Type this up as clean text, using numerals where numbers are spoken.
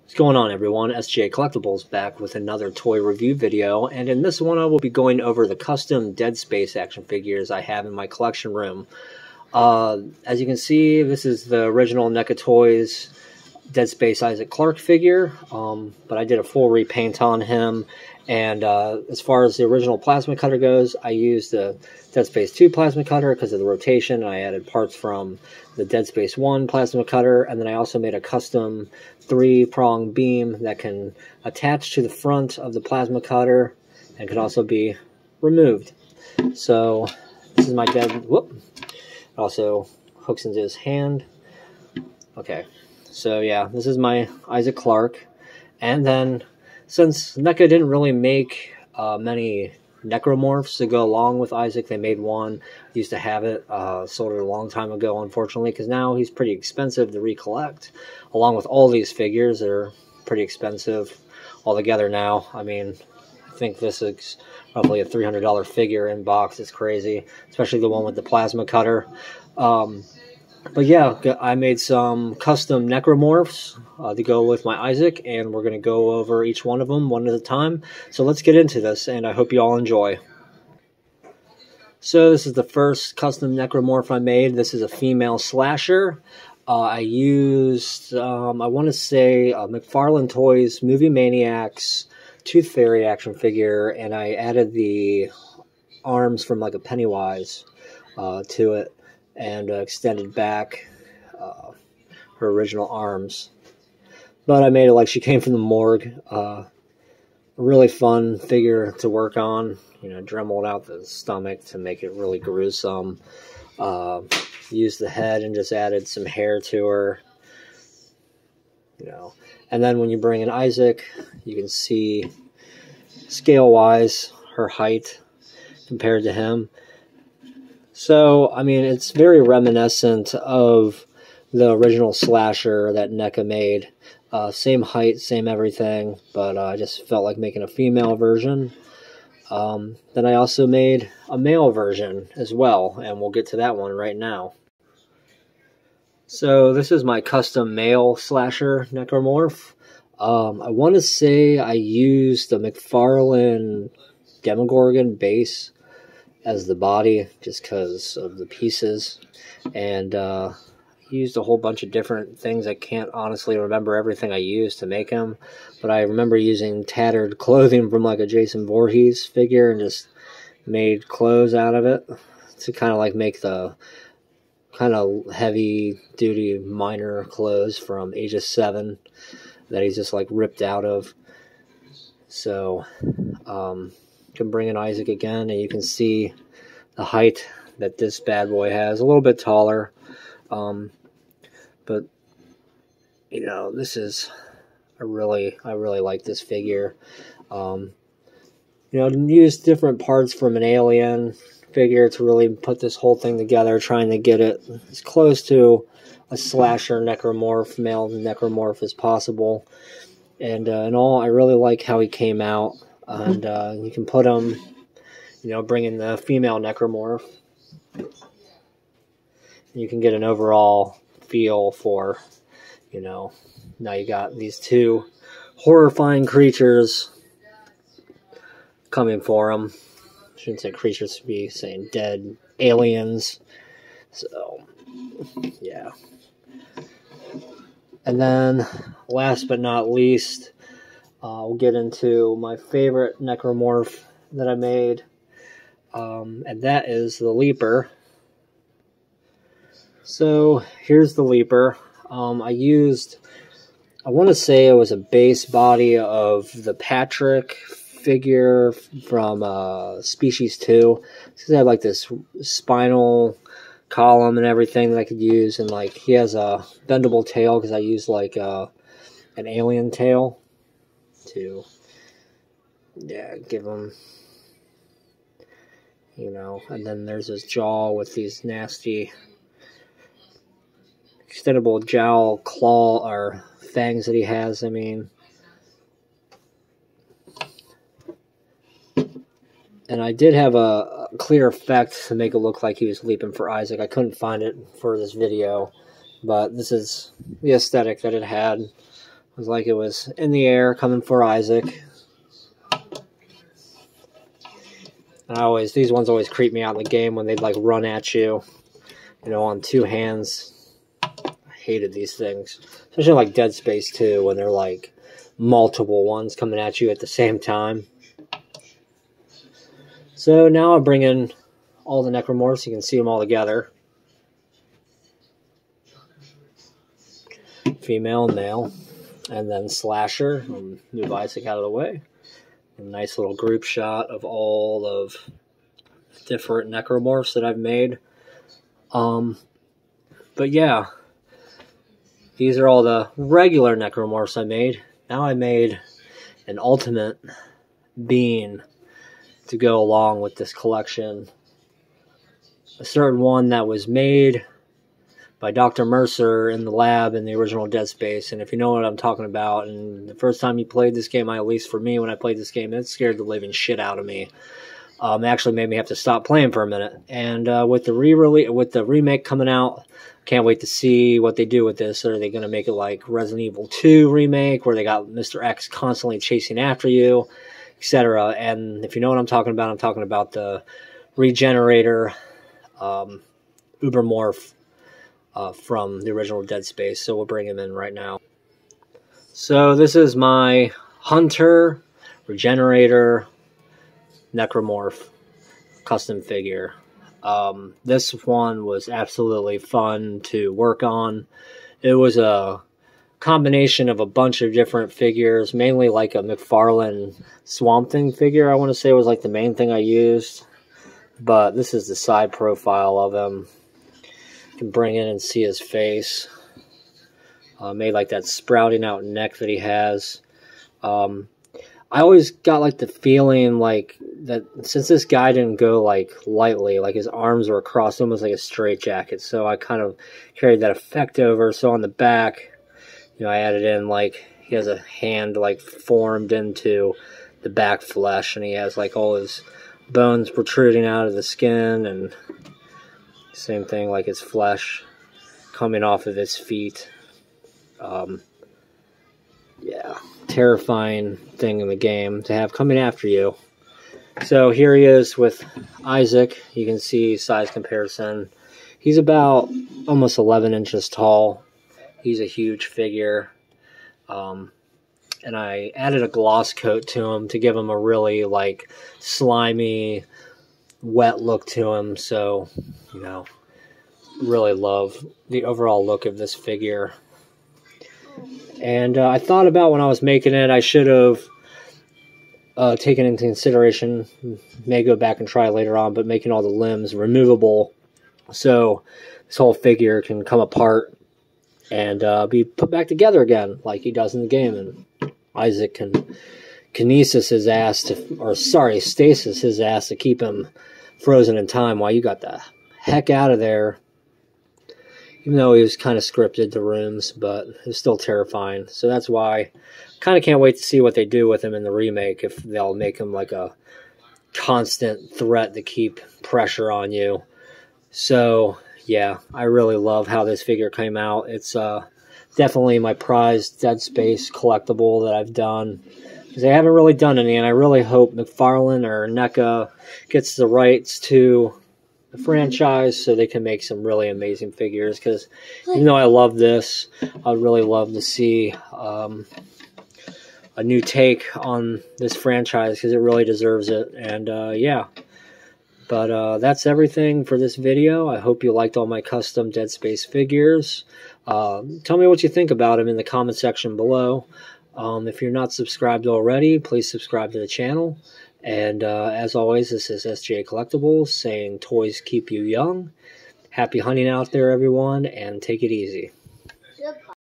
What's going on, everyone? SGA Collectibles back with another toy review video, and in this one I will be going over the custom Dead Space action figures I have in my collection room. As you can see, this is the original NECA Toys Dead Space Isaac Clarke figure, but I did a full repaint on him, and as far as the original plasma cutter goes, I used the Dead Space 2 plasma cutter because of the rotation, and I added parts from the Dead Space 1 plasma cutter, and then I also made a custom 3-prong beam that can attach to the front of the plasma cutter and can also be removed. So this is my it also hooks into his hand. Okay, so yeah, this is my Isaac Clarke. And then, since NECA didn't really make many necromorphs to go along with Isaac, they made one. Used to have it, sold it a long time ago, unfortunately, because now he's pretty expensive to recollect. Along with all these figures, they're pretty expensive altogether now. I mean, I think this is roughly a $300 figure in box. It's crazy, especially the one with the plasma cutter. But yeah, I made some custom necromorphs to go with my Isaac, and we're going to go over each one of them one at a time. So let's get into this, and I hope you all enjoy. So this is the first custom necromorph I made. This is a female slasher. I used, I want to say, McFarlane Toys Movie Maniacs Tooth Fairy action figure, and I added the arms from like a Pennywise to it, and extended back her original arms. But I made it like she came from the morgue. A really fun figure to work on. You know, dremeled out the stomach to make it really gruesome. Used the head and just added some hair to her. You know, and then when you bring in Isaac, you can see scale-wise her height compared to him. So, I mean, it's very reminiscent of the original slasher that NECA made. Same height, same everything, but I just felt like making a female version. Then I also made a male version as well, and we'll get to that one right now. So, this is my custom male slasher necromorph. I want to say I used the McFarlane Demogorgon base as the body, just because of the pieces, and used a whole bunch of different things. I can't honestly remember everything I used to make him, but I remember using tattered clothing from like a Jason Voorhees figure and just made clothes out of it to kind of like make the kind of heavy duty miner clothes from Aegis 7 that he's just like ripped out of. So can bring in Isaac again, and you can see the height that this bad boy has. A little bit taller, but you know, this is I really like this figure. You know, use different parts from an Alien figure to really put this whole thing together, trying to get it as close to a slasher necromorph, male necromorph as possible. And in all, I really like how he came out. And you can put him, you know, bring in the female necromorph. You can get an overall feel for, you know, now you got these two horrifying creatures coming for him. I shouldn't say creatures, to be saying dead aliens. So, yeah. And then, last but not least, we'll get into my favorite necromorph that I made, and that is the Leaper. So here's the Leaper. I want to say it was a base body of the Patrick figure from Species 2. Because I had like this spinal column and everything that I could use, and like he has a bendable tail because I used like an alien tail to, yeah, give him, you know. And then there's his jaw with these nasty extendable jowl claw or fangs that he has. I mean, and I did have a clear effect to make it look like he was leaping for Isaac. I couldn't find it for this video, but this is the aesthetic that it had. was like it was in the air coming for Isaac. And these ones always creep me out in the game when they'd like run at you, you know, on two hands. I hated these things, especially like Dead Space 2 when they're like multiple ones coming at you at the same time. So now I bring in all the necromorphs. You can see them all together. Female and male. And then Slasher. And move Isaac out of the way. A nice little group shot of all of different necromorphs that I've made. But yeah, these are all the regular necromorphs I made. Now I made an ultimate being to go along with this collection. A certain one that was made by Dr. Mercer in the lab in the original Dead Space. And if you know what I'm talking about, and the first time you played this game, at least for me when I played this game, it scared the living shit out of me. It actually made me have to stop playing for a minute. And with the remake coming out, can't wait to see what they do with this. Are they going to make it like Resident Evil 2 remake, where they got Mr. X constantly chasing after you, etc.? And if you know what I'm talking about the Regenerator Ubermorph from the original Dead Space. So we'll bring him in right now. So this is my Hunter Regenerator Necromorph custom figure. This one was absolutely fun to work on. It was a combination of a bunch of different figures, mainly like a McFarlane Swamp Thing figure, I want to say was like the main thing I used. But this is the side profile of him. You can bring in and see his face. Made like that sprouting out neck that he has. I always got like the feeling like that since this guy didn't go like lightly, like his arms were across almost like a straitjacket, so I kind of carried that effect over. So on the back, you know, I added in like he has a hand like formed into the back flesh, and he has like all his bones protruding out of the skin, and same thing like his flesh coming off of his feet. Yeah, terrifying thing in the game to have coming after you. So here he is with Isaac. You can see size comparison. He's about almost 11 inches tall. He's a huge figure. And I added a gloss coat to him to give him a really like slimy, wet look to him. So, you know, really love the overall look of this figure. And I thought about when I was making it, I should have taken into consideration, may go back and try later on, but making all the limbs removable so this whole figure can come apart and be put back together again like he does in the game. And Isaac can stasis his ass to keep him frozen in time while you got the heck out of there. Even though he was kind of scripted, the rooms, but it was still terrifying. So that's why I kind of can't wait to see what they do with him in the remake, if they'll make him like a constant threat to keep pressure on you. So, yeah, I really love how this figure came out. It's definitely my prized Dead Space collectible that I've done, because I haven't really done any, and I really hope McFarlane or NECA gets the rights to the franchise so they can make some really amazing figures. Because even though I love this, I'd really love to see a new take on this franchise, because it really deserves it. And yeah, but that's everything for this video. I hope you liked all my custom Dead Space figures. Tell me what you think about them in the comment section below. If you're not subscribed already, please subscribe to the channel. And as always, this is SJ Collectibles saying toys keep you young. Happy hunting out there, everyone, and take it easy.